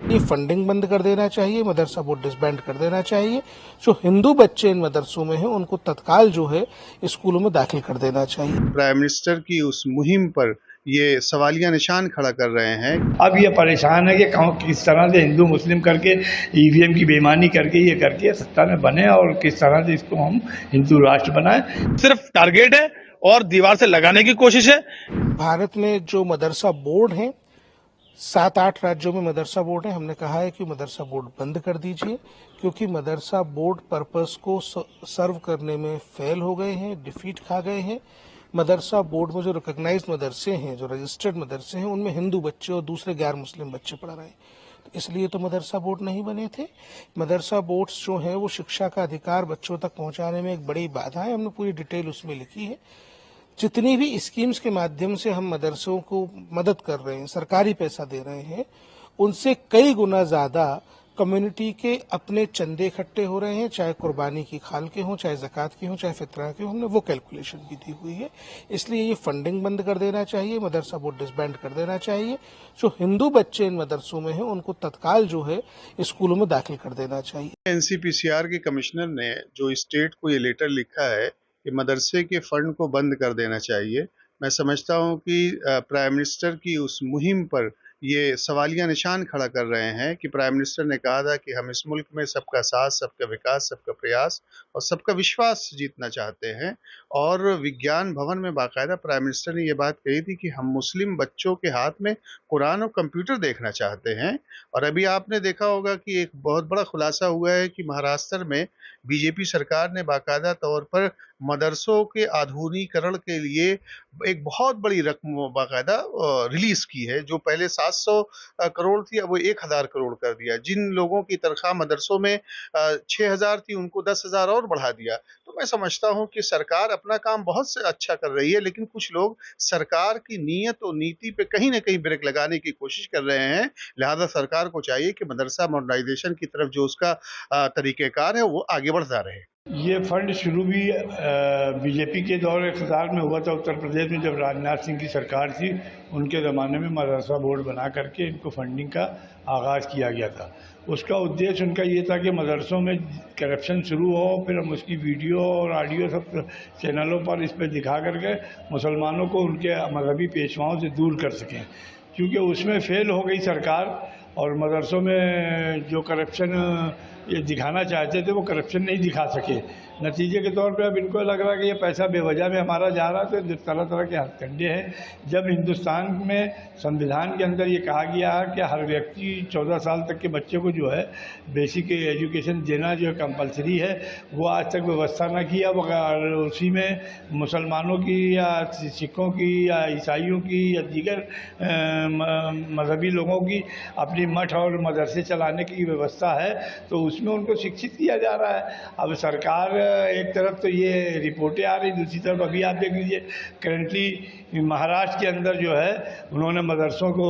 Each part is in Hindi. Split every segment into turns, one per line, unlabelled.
ये फंडिंग बंद कर देना चाहिए, मदरसा बोर्ड डिसबैंड कर देना चाहिए। जो हिंदू बच्चे इन मदरसों में हैं उनको तत्काल जो है स्कूलों में दाखिल कर देना चाहिए।
प्राइम मिनिस्टर की उस मुहिम पर ये सवालिया निशान खड़ा कर रहे हैं।
अब ये परेशान है कि किस तरह से हिंदू मुस्लिम करके ईवीएम की बेईमानी करके ये करके सत्ता में बने और किस तरह से इसको हम हिंदू राष्ट्र बनाए।
सिर्फ टारगेट है और दीवार से लगाने की कोशिश है।
भारत में जो मदरसा बोर्ड हैं 7-8 राज्यों में मदरसा बोर्ड है। हमने कहा है कि मदरसा बोर्ड बंद कर दीजिए, क्योंकि मदरसा बोर्ड पर्पस को सर्व करने में फेल हो गए हैं, डिफीट खा गए हैं। मदरसा बोर्ड में जो रिकॉग्नाइज्ड मदरसे हैं, जो रजिस्टर्ड मदरसे हैं, उनमें हिंदू बच्चे और दूसरे गैर मुस्लिम बच्चे पढ़ रहे हैं। तो इसलिए तो मदरसा बोर्ड नहीं बने थे। मदरसा बोर्ड्स जो हैं वो शिक्षा का अधिकार बच्चों तक पहुंचाने में एक बड़ी बाधा है। हमने पूरी डिटेल उसमें लिखी है। जितनी भी स्कीम्स के माध्यम से हम मदरसों को मदद कर रहे हैं, सरकारी पैसा दे रहे हैं, उनसे कई गुना ज्यादा कम्युनिटी के अपने चंदे इकट्ठे हो रहे हैं, चाहे कुर्बानी की खाल के हों, चाहे ज़कात के हों, चाहे फितरा के हों। हमने वो कैलकुलेशन भी दी हुई है। इसलिए ये फंडिंग बंद कर देना चाहिए, मदरसा बोर्ड डिसबैंड कर देना चाहिए। जो हिंदू बच्चे इन मदरसों में हैं उनको तत्काल जो है स्कूलों में दाखिल कर देना चाहिए।
एनसीपीसीआर के कमिश्नर ने जो स्टेट को ये लेटर लिखा है कि मदरसे के फंड को बंद कर देना चाहिए, मैं समझता हूं कि प्राइम मिनिस्टर की उस मुहिम पर ये सवालिया निशान खड़ा कर रहे हैं कि प्राइम मिनिस्टर ने कहा था कि हम इस मुल्क में सबका साथ, सबका विकास, सबका प्रयास और सबका विश्वास जीतना चाहते हैं। और विज्ञान भवन में बाकायदा प्राइम मिनिस्टर ने ये बात कही थी कि हम मुस्लिम बच्चों के हाथ में कुरान और कंप्यूटर देखना चाहते हैं। और अभी आपने देखा होगा कि एक बहुत बड़ा खुलासा हुआ है कि महाराष्ट्र में बीजेपी सरकार ने बाकायदा तौर पर मदरसों के आधुनिकीकरण के लिए एक बहुत बड़ी रकम बाकायदा रिलीज की है। जो पहले 700 करोड़ थी, अब वो 1000 करोड़ कर दिया। जिन लोगों की तनख्वाह मदरसों में 6000 थी, उनको 10,000 और बढ़ा दिया। तो मैं समझता हूं कि सरकार अपना काम बहुत से अच्छा कर रही है, लेकिन कुछ लोग सरकार की नीयत और नीति पे कहीं ना कहीं ब्रेक लगाने की कोशिश कर रहे हैं। लिहाजा सरकार को चाहिए कि मदरसा मॉडर्नाइजेशन की तरफ जो उसका तरीक़ेकार है वो आगे बढ़ता रहे।
ये फंड शुरू भी बीजेपी के दौर इक़्तिदार में हुआ था उत्तर प्रदेश में, जब राजनाथ सिंह की सरकार थी। उनके ज़माने में मदरसा बोर्ड बना करके इनको फंडिंग का आगाज़ किया गया था। उसका उद्देश्य उनका ये था कि मदरसों में करप्शन शुरू हो, फिर हम उसकी वीडियो और ऑडियो सब चैनलों पर इस पर दिखा करके मुसलमानों को उनके मजहबी पेशवाओं से दूर कर सकें। क्योंकि उसमें फेल हो गई सरकार और मदरसों में जो करप्शन ये दिखाना चाहते थे वो करप्शन नहीं दिखा सके। नतीजे के तौर पे अब इनको लग रहा है कि ये पैसा बेवजह में हमारा जा रहा है। तो तरह तरह के हथकंडे हैं। जब हिंदुस्तान में संविधान के अंदर ये कहा गया है कि हर व्यक्ति 14 साल तक के बच्चे को जो है बेसिक एजुकेशन देना जो है कंपलसरी है, वो आज तक व्यवस्था न की। अब अगर उसी में मुसलमानों की या सिखों की या ईसाइयों की या दीगर मजहबी लोगों की अपनी मठ और मदरसे चलाने की व्यवस्था है, तो उसमें उनको शिक्षित किया जा रहा है। अब सरकार एक तरफ तो ये रिपोर्टें आ रही, दूसरी तरफ अभी आप देख लीजिए करंटली महाराष्ट्र के अंदर जो है उन्होंने मदरसों को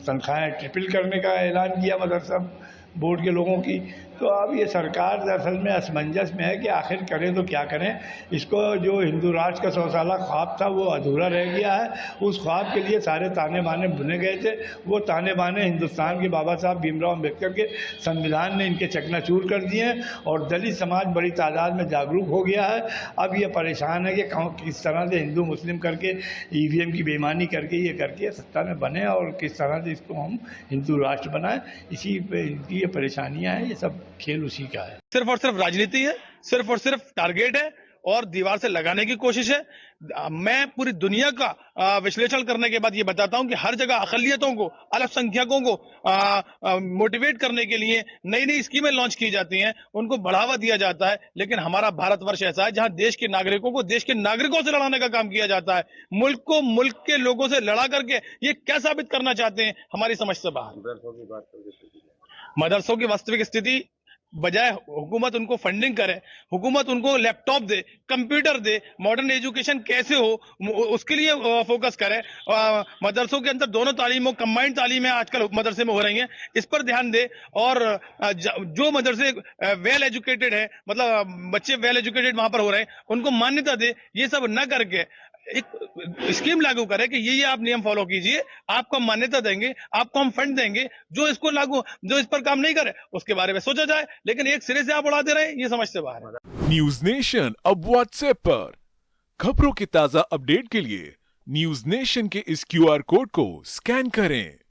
तनख्वाहें ट्रिपल करने का ऐलान किया मदरसा बोर्ड के लोगों की। तो अब ये सरकार दरअसल में असमंजस में है कि आखिर करें तो क्या करें। इसको जो हिंदू राष्ट्र का 100 साला ख्वाब था वो अधूरा रह गया है। उस ख्वाब के लिए सारे ताने बाने बुने गए थे। वो ताने बाने हिंदुस्तान के बाबा साहब भीमराव अम्बेडकर के संविधान ने इनके चकनाचूर कर दिए हैं और दलित समाज बड़ी तादाद में जागरूक हो गया है। अब ये परेशान है कि किस तरह से हिंदू मुस्लिम करके ईवीएम की बेईमानी करके ये करके सत्ता में बने और किस तरह से इसको हम हिंदू राष्ट्र बनाएं। इसी पे इनकी ये परेशानियां हैं। ये सब खेल उसी का है।
सिर्फ और सिर्फ राजनीति है, सिर्फ और सिर्फ टारगेट है और दीवार से लगाने की कोशिश है। मैं पूरी दुनिया का विश्लेषण करने के बाद ये बताता हूं कि हर जगह अकलियतों को, अल्पसंख्यकों को मोटिवेट करने के लिए नई नई स्कीमें लॉन्च की जाती हैं, उनको बढ़ावा दिया जाता है। लेकिन हमारा भारतवर्ष ऐसा है जहां देश के नागरिकों को देश के नागरिकों से लड़ाने का काम किया जाता है। मुल्क को मुल्क के लोगों से लड़ा करके ये क्या साबित करना चाहते हैं, हमारी समझ से बाहर। मदरसों की वास्तविक स्थिति, बजाय हुकूमत उनको फंडिंग करे, हुकूमत उनको लैपटॉप दे, कंप्यूटर दे, मॉडर्न एजुकेशन कैसे हो उसके लिए फोकस करे। मदरसों के अंदर दोनों तालीमों, कंबाइंड तालीमें आजकल मदरसे में हो रही हैं, इस पर ध्यान दे। और जो मदरसे वेल एजुकेटेड है, मतलब बच्चे वेल एजुकेटेड वहां पर हो रहे हैं, उनको मान्यता दे। ये सब न करके एक स्कीम लागू करें कि ये आप नियम फॉलो कीजिए, आपको हम मान्यता देंगे, आपको हम फंड देंगे, जो इसको लागू, जो इस पर काम नहीं करे उसके बारे में सोचा जाए, लेकिन एक सिरे से आप उड़ा दे रहे हैं, ये समझ से बाहर है।
न्यूज नेशन अब व्हाट्सएप पर खबरों की ताजा अपडेट के लिए न्यूज नेशन के इस QR कोड को स्कैन करें।